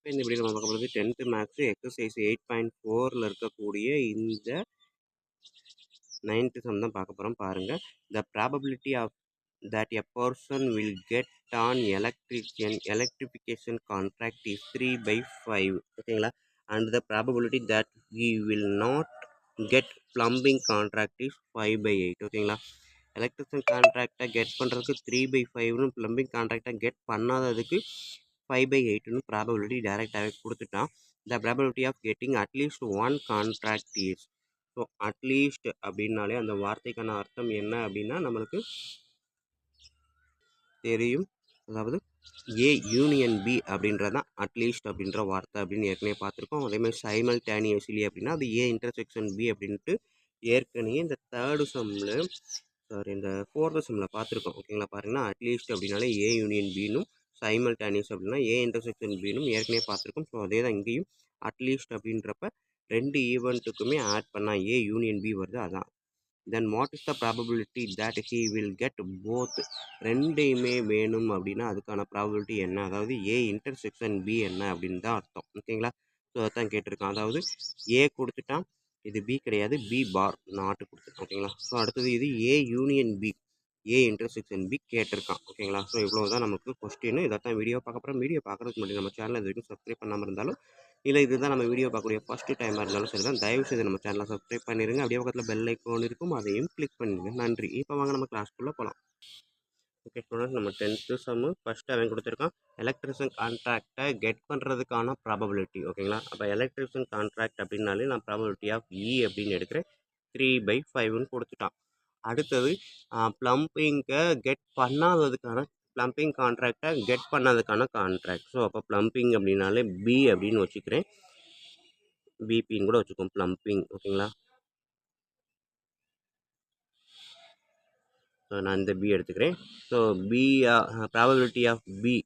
இப்போ இந்த வீடியோ நம்ம பார்க்க போகிறது 10th மேக்ஸ் எக்ஸசைஸ் 8.4ல் இருக்கக்கூடிய இந்த 9th சம் தான் பார்க்க போகிறோம். பாருங்கள், the probability of that a person will get an electrification contract is 3/5. ஓகேங்களா, and the probability that he will not get plumbing contract is 5/8. ஓகேங்களா, எலக்ட்ரிஷியன் கான்ட்ராக்டை கெட் பண்ணுறதுக்கு 3/5னு, ப்ளம்பிங் கான்ட்ராக்டை கெட் பண்ணாததுக்கு 5/8னு ப்ராபபிலிட்டி டைரெக்டாகவே கொடுத்துட்டான். The probability of getting at least one contract is. So at least அப்படின்னாலே அந்த வார்த்தைக்கான அர்த்தம் என்ன அப்படின்னா நம்மளுக்கு தெரியும். அதாவது ஏ யூனியன் பி அப்படின்றதான் அட்லீஸ்ட் அப்படின்ற வார்த்தை அப்படின்னு ஏற்கனவே பார்த்துருக்கோம். அதேமாதிரி சைமல்டேனியஸ்லி அப்படின்னா அது ஏ இன்டர்செக்ஷன் பி அப்படின்ட்டு ஏற்கனவே இந்த தேர்டு சம்மில் இந்த ஃபோர்த்து சம்மில் பார்த்துருக்கோம். ஓகேங்களா, பாருங்கன்னா அட்லீஸ்ட் அப்படின்னாலே ஏ யூனியன் பின்னும், சைமல்டேனியஸ் அப்படின்னா ஏ இன்டர்செக்ஷன் பின்னும் ஏற்கனவே பார்த்துருக்கோம். ஸோ அதே தான் இங்கேயும் அட்லீஸ்ட் அப்படின்றப்ப ரெண்டு ஈவெண்ட்டுக்குமே ஆட் பண்ணால் ஏ யூனியன் பி வருது, அதான். Then what is the probability that he will get both. ரெண்டையுமே வேணும் அப்படின்னா அதுக்கான ப்ராபபிலிட்டி என்ன, அதாவது ஏ இன்டர்செக்ஷன் பி என்ன அப்படின்னு தான் அர்த்தம். ஓகேங்களா, ஸோ அதான் கேட்டிருக்கான். அதாவது ஏ கொடுத்துட்டான், இது பி கிடையாது, பி பார் நாட்டு கொடுத்துருக்கான். ஓகேங்களா, ஸோ அடுத்தது இது A union B, A intersection B கேட்டிருக்கான். ஓகேங்களா, ஸோ இவ்வளோ தான் நமக்கு கொஸ்டின். இதான் வீடியோ பார்க்க போகிறோம். வீடியோ பார்க்குறதுக்கு முன்னாடி நம்ம சேனல் இது வரைக்கும் சப்ஸ்கிரைப் பண்ணாமல் இருந்தாலும், இல்லை இதுதான் நம்ம வீடியோ பார்க்கக்கூடிய ஃபஸ்ட்டு டைமாக இருந்தாலும் சரி தான், தயவுசெய்து நம்ம சேனலை சப்ஸ்கிரைப் பண்ணிடுங்க. அப்படியே பக்கத்தில் பெல் ஐக்கான் இருக்கும், அதையும் கிளிக் பண்ணிடுங்க. நன்றி. இப்போ வாங்க நம்ம கிளாஸ்க்குள்ளே போகலாம். ஓகே ஸ்டூடெண்ட்ஸ், நம்ம 10th சம்மு ஃபஸ்ட்டு அவன் கொடுத்துருக்கான் எலக்ட்ரிஷியன் கான்ட்ராக்டை கெட் பண்ணுறதுக்கான ப்ராபபிலிட்டி. ஓகேங்களா, அப்போ எலக்ட்ரிஷியன் கான்ட்ராக்ட் அப்படின்னாலே நான் ப்ராபபிலிட்டி ஆஃப் இ அப்படின்னு எடுக்கிறேன். 3/5ன்னு கொடுத்துட்டான். அடுத்தது ப்ளம்பிங்கை கெட் பண்ணாததுக்கான, ப்ளம்பிங் கான்ட்ராக்டை கெட் பண்ணதுக்கான கான்ட்ராக்ட். ஸோ அப்போ ப்ளம்பிங் அப்படின்னாலே பி அப்படின்னு வச்சுக்கிறேன், பிபின்னு கூட வச்சுக்கோம், ப்ளம்பிங். ஓகேங்களா, ஸோ நான் இந்த பி எடுத்துக்கிறேன். So B probability of B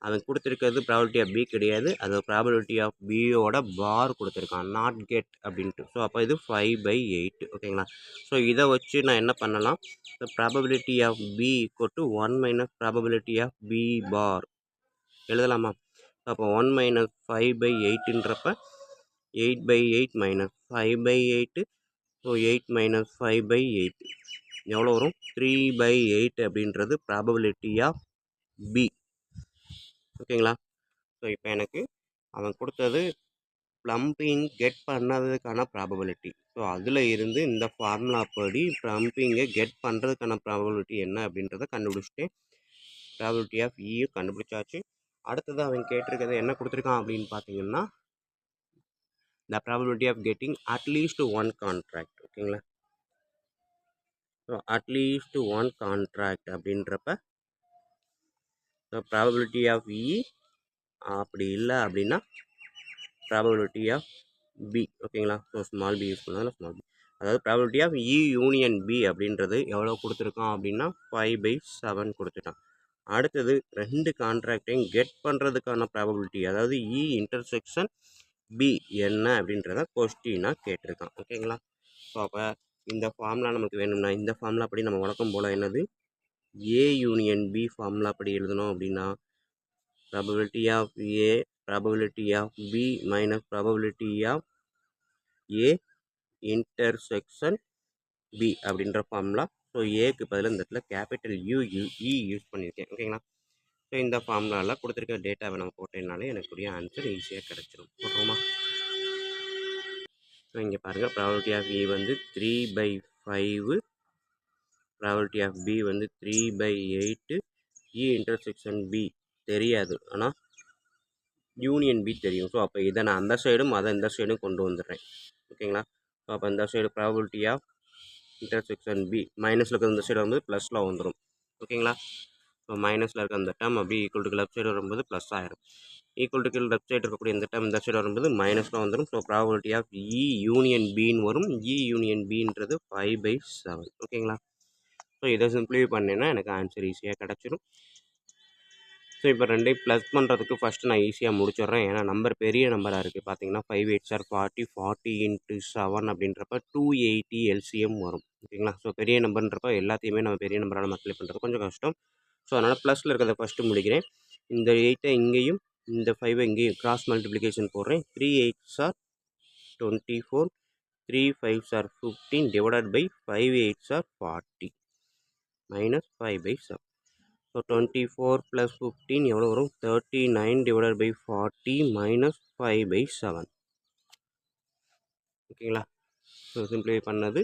அவன் கொடுத்துருக்கிறது ப்ராபபிலிட்டி ஆஃப் பி கிடையாது, அது ப்ராபபிலிட்டி ஆஃப் பியோட பார் கொடுத்துருக்கான், நாட் கெட் அப்படின்ட்டு. ஸோ அப்போ இது 5/8. ஓகேங்களா, ஸோ இதை வச்சு நான் என்ன பண்ணலாம், so probability of B equal to 1 - probability of B bar எழுதலாமா. அப்போ 1 - 5/8ன்றப்ப 8/8 - 5/8. ஸோ 8 - 5/8 எவ்வளோ வரும், 3/8 அப்படின்றது ப்ராபபிலிட்டி ஆஃப் பி. ஓகேங்களா, ஸோ இப்போ எனக்கு அவன் கொடுத்தது ப்ளம்பிங் கெட் பண்ணதுக்கான ப்ராபபிலிட்டி. ஸோ அதில் இருந்து இந்த ஃபார்முலா படி ப்ளம்பிங்கை கெட் பண்ணுறதுக்கான ப்ராபபிலிட்டி என்ன அப்படின்றத கண்டுபிடிச்சிட்டேன். ப்ராபபிலிட்டி ஆஃப் இயும் கண்டுபிடிச்சாச்சு. அடுத்தது அவன் கேட்டிருக்கிறது என்ன கொடுத்துருக்கான் அப்படின்னு பார்த்தீங்கன்னா, the probability of getting at least one contract. ஓகேங்களா, ஸோ அட்லீஸ்ட் ஒன் கான்ட்ராக்ட் அப்படின்றப்ப ப்ராபபிலிட்டி ஆஃப் இ, அப்படி இல்லை அப்படின்னா ப்ராபபிலிட்டி ஆஃப் பி. ஓகேங்களா, ஸோ ஸ்மால் பி யூஸ் பண்ணாலும் ஸ்மால் பி, அதாவது probability of E union B அப்படின்றது எவ்வளோ கொடுத்துருக்கான் அப்படின்னா 5/7 கொடுத்துட்டான். அடுத்தது ரெண்டு கான்ட்ராக்டையும் கெட் பண்ணுறதுக்கான ப்ராபபிலிட்டி, அதாவது இ இன்டர்செக்ஷன் பி என்ன அப்படின்றத கொஸ்டினாக கேட்டிருக்கான். ஓகேங்களா, ஸோ அப்போ இந்த ஃபார்முலா நமக்கு வேணும்னா இந்த ஃபார்முலா படி நம்ம வழக்கம் போல் என்னது ஏ யூனியன் பி ஃபார்முலா படி எழுதணும் அப்படின்னா probability of A, probability of B minus probability of A intersection B அப்படின்ற ஃபார்முலா. ஸோ ஏக்கு பதில் இந்த இடத்துல கேபிட்டல் இ யூஸ் பண்ணியிருக்கேன். ஓகேங்களா, ஸோ இந்த ஃபார்முலாவில் கொடுத்துருக்க டேட்டாவை நம்ம போட்டேனாலே எனக்குரிய ஆன்சர் ஈஸியாக கிடச்சிரும். போடுறோமா. ஸோ இங்கே பாருங்கள், ப்ராபபிலிட்டி ஆஃப் இ வந்து 3/5, ப்ராபபிலிட்டி ஆஃப் பி வந்து 3/8. இ இன்டர்செக்ஷன் பி தெரியாது, ஆனால் யூனியன் பி தெரியும். ஸோ அப்போ இதை நான் அந்த சைடும் அதை இந்த சைடும் கொண்டு வந்துடுறேன். ஓகேங்களா, ஸோ அப்போ இந்த side probability of intersection B மைனஸில் இருக்கிற இந்த சைடு வரும்போது ப்ளஸில் வந்துடும். ஓகேங்களா, ஸோ மைனஸில் இருக்க அந்த டேர்ம் அப்படி ஈக்குவல் டு லெஃப்ட் சைடு வரும்போது ப்ளஸ் ஆயிரும். ஈக்குவல் டு லெஃப்ட் சைடு இருக்கக்கூடிய இந்த டேர்ம் இந்த சைடு வரும்போது மைனஸில் வந்துடும். So probability of E union பின்னு வரும். இ யூனியன் பின்றது 5/7. ஓகேங்களா, ஸோ இதை சிம்பிளிஃபை பண்ணேன்னா எனக்கு ஆன்சர் ஈஸியாக கிடச்சிடும். ஸோ இப்போ ரெண்டையும் ப்ளஸ் பண்ணுறதுக்கு ஃபஸ்ட்டு நான் ஈஸியாக முடிச்சிடுறேன். ஏன்னா நம்பர் பெரிய நம்பராக இருக்குது. பார்த்தீங்கன்னா 5 8s are 40, 40 × 7 அப்படின்றப்ப 280 எல்சிஎம் வரும். ஓகேங்களா, ஸோ பெரிய நம்பர்ன்றப்ப எல்லாத்தையுமே நம்ம பெரிய நம்பரால் மல்டிப்ளை பண்ணுறது கொஞ்சம் கஷ்டம். ஸோ அதனால் ப்ளஸில் இருக்கிறத ஃபஸ்ட்டு முடிக்கிறேன். இந்த 8ஐ இங்கேயும் இந்த 5 இங்கேயும் கிராஸ் மல்டிப்ளிகேஷன் போடுறேன். 3 8s are 24, 3 5s are 15 divided by 5 8s are 40 minus 5/7. So 24 + 15 எவ்வளோ வரும்? 39 divided by 40 minus 5/7. ஓகேங்களா? ஸோ சிம்பிளிஃபை பண்ணது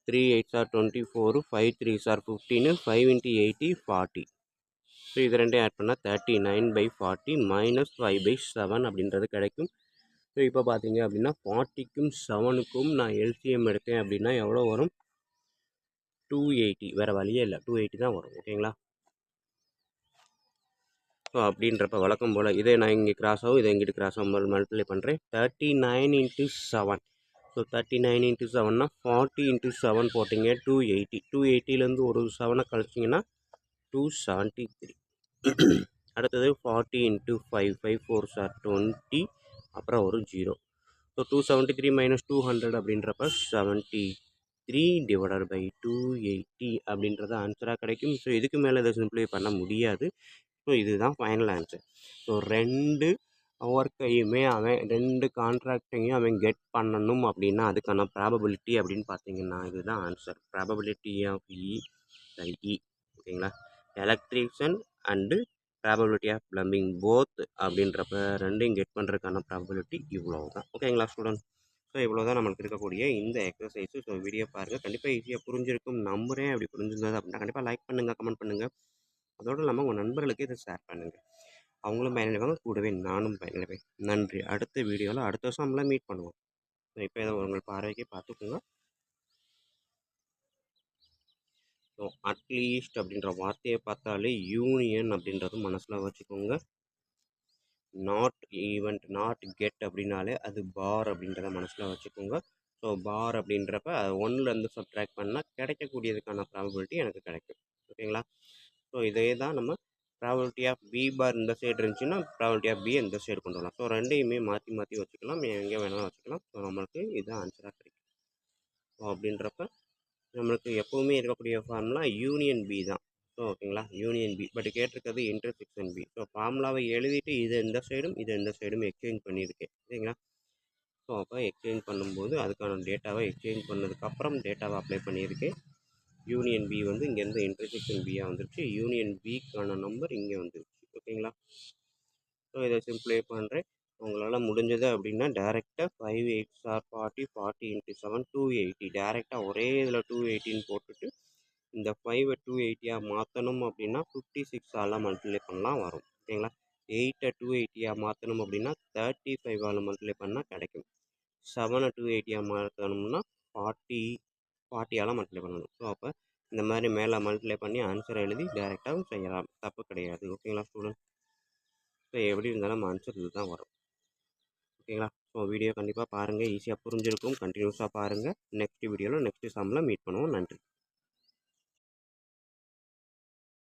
3 8s are 24, 5 3s are 15, 5 × 8 40. So இது ரெண்டையும் ஆட் பண்ணால் 39/40 minus 5/7 அப்படின்றது கிடைக்கும். ஸோ இப்போ பார்த்தீங்க அப்படின்னா 40க்கும் 7க்கும் நான் எல்சிஎம் எடுத்தேன் அப்படின்னா எவ்வளோ வரும்? 280. வேறு வழியே இல்லை, 280 தான் வரும். ஓகேங்களா? ஸோ அப்படின்றப்ப வழக்கம் போல் இதே நான் இங்கே கிராஸாகவும் இதை இங்கிட்டு கிராஸாகவும் மல்டிப்ளை பண்ணுறேன். 39 × 7. ஸோ 39 × 7னா 40 × 7 போட்டிங்க 280. 280லேருந்து ஒரு 7 கழிச்சிங்கன்னா 273. அடுத்தது 40 × 5. 5 4s are 20. அப்புறம் ஒரு 0. ஸோ 273 - 200 அப்படின்றப்ப 73 divided by 280 அப்படின்றது ஆன்சராக கிடைக்கும். ஸோ இதுக்கு மேலே இதை சிம்பிளிஃபை பண்ண முடியாது. ஸோ இதுதான் ஃபைனல் ஆன்சர். ஸோ 2 ஒர்க்கையுமே அவன் 2 கான்ட்ராக்டையும் அவன் கெட் பண்ணணும் அப்படின்னா அதுக்கான ப்ராபபிலிட்டி அப்படின்னு பார்த்தீங்கன்னா இதுதான் ஆன்சர். Probability of E. ஓகேங்களா? Electrician and probability of plumbing both அப்படின்றப்ப ரெண்டையும் கெட் பண்ணுறதுக்கான ப்ராபபிலிட்டி இவ்வளோ தான். ஓகேங்களா ஸ்டூடெண்ட்? ஸோ இவ்வளோ தான் நம்மளுக்கு இருக்கக்கூடிய இந்த எக்ஸசைஸு. ஸோ வீடியோ பாருங்கள், கண்டிப்பாக ஈஸியாக புரிஞ்சிருக்கும் நம்புகிறேன். அப்படி புரிஞ்சிருந்தது அப்படின்னா கண்டிப்பாக லைக் பண்ணுங்கள், கமெண்ட் பண்ணுங்கள். அதோடு இல்லாமல் உங்கள் நண்பர்களுக்கு இதை ஷேர் பண்ணுங்கள். அவங்களும் பயனடைவாங்க, கூடவே நானும் பயனடைவேன். நன்றி. அடுத்த வீடியோவில் அடுத்த வருஷம் நம்மளாம் மீட் பண்ணுவோம். ஸோ இப்போ இதை உங்கள் பார்வைக்கு பார்த்துக்கோங்க. ஸோ அட்லீஸ்ட் அப்படின்ற வார்த்தையை பார்த்தாலே யூனியன் அப்படின்றது மனசில் வச்சுக்கோங்க. நாட் ஈவெண்ட், நாட் கெட் அப்படின்னாலே அது பார் அப்படின்றத மனசில் வச்சுக்கோங்க. ஸோ பார் அப்படின்றப்ப 1லேருந்து சப்ட்ராக்ட் பண்ணால் கிடைக்கக்கூடியதுக்கான ப்ராபபிலிட்டி எனக்கு கிடைக்கும். ஓகேங்களா? ஸோ இதே தான் நம்ம ப்ராபபிலிட்டி ஆஃப் பி பார் இந்த சைடு இருந்துச்சுன்னா ப்ராபபிலிட்டி ஆஃப் பியை இந்த சைடு கொண்டு வரலாம். ஸோ ரெண்டையுமே மாற்றி மாற்றி வச்சுக்கலாம், எங்கே வேணாலும் வச்சுக்கலாம். ஸோ நம்மளுக்கு இதுதான் ஆன்சராக கிடைக்கும். ஸோ அப்படின்றப்ப நம்மளுக்கு எப்போவுமே இருக்கக்கூடிய ஃபார்முலா யூனியன் பி தான். ஸோ ஓகேங்களா? Union B. பட் கேட்டிருக்கிறது இன்டர்செக்ஷன் பி. ஸோ ஃபார்முலாவை எழுதிட்டு இது இந்த சைடும் இது இந்த சைடும் எக்ஸ்சேஞ்ச் பண்ணியிருக்கேன். சரிங்களா? ஸோ அப்போ எக்ஸ்சேஞ்ச் பண்ணும்போது அதுக்கான டேட்டாவை எக்ஸ்சேஞ்ச் பண்ணதுக்கப்புறம் டேட்டாவை அப்ளை பண்ணியிருக்கேன். யூனியன் பி வந்து இங்கேருந்து இன்டர்செக்ஷன் பியாக வந்துருச்சு. யூனியன் பிக்கான நம்பர் இங்கே வந்துருச்சு. ஓகேங்களா? ஸோ இதை சிம்பிளை பண்ணுறேன். உங்களால் முடிஞ்சது அப்படின்னா டேரெக்டாக 5 8s are 40, 40 × 7 280. டேரெக்டாக ஒரே இதில் 280ன்னு போட்டுட்டு இந்த 5 280 மாற்றணும் அப்படின்னா 56ஆல் மல்டிப்ளை பண்ணலாம் வரும். ஓகேங்களா? 8 280 மாற்றணும் அப்படின்னா 35ஆல் மல்டிப்ளை பண்ணால் கிடைக்கும். 7 280 மாற்றணும்னா 40ஆல் மல்டிப்ளை பண்ணணும். ஸோ அப்போ இந்த மாதிரி மேலே மல்டிப்ளை பண்ணி ஆன்சரை எழுதி டேரெக்டாகவும் செய்யலாம், தப்பு கிடையாது. ஓகேங்களா ஸ்டூடெண்ட்? ஸோ எப்படி இருந்தாலும் ஆன்சர் இது தான் வரும். ஓகேங்களா? ஸோ வீடியோ கண்டிப்பாக பாருங்கள், ஈஸியாக புரிஞ்சிருக்கும். கண்டினியூஸாக பாருங்கள். நெக்ஸ்ட் வீடியோவில் நெக்ஸ்ட் சம்மில் மீட் பண்ணுவோம். நன்றி.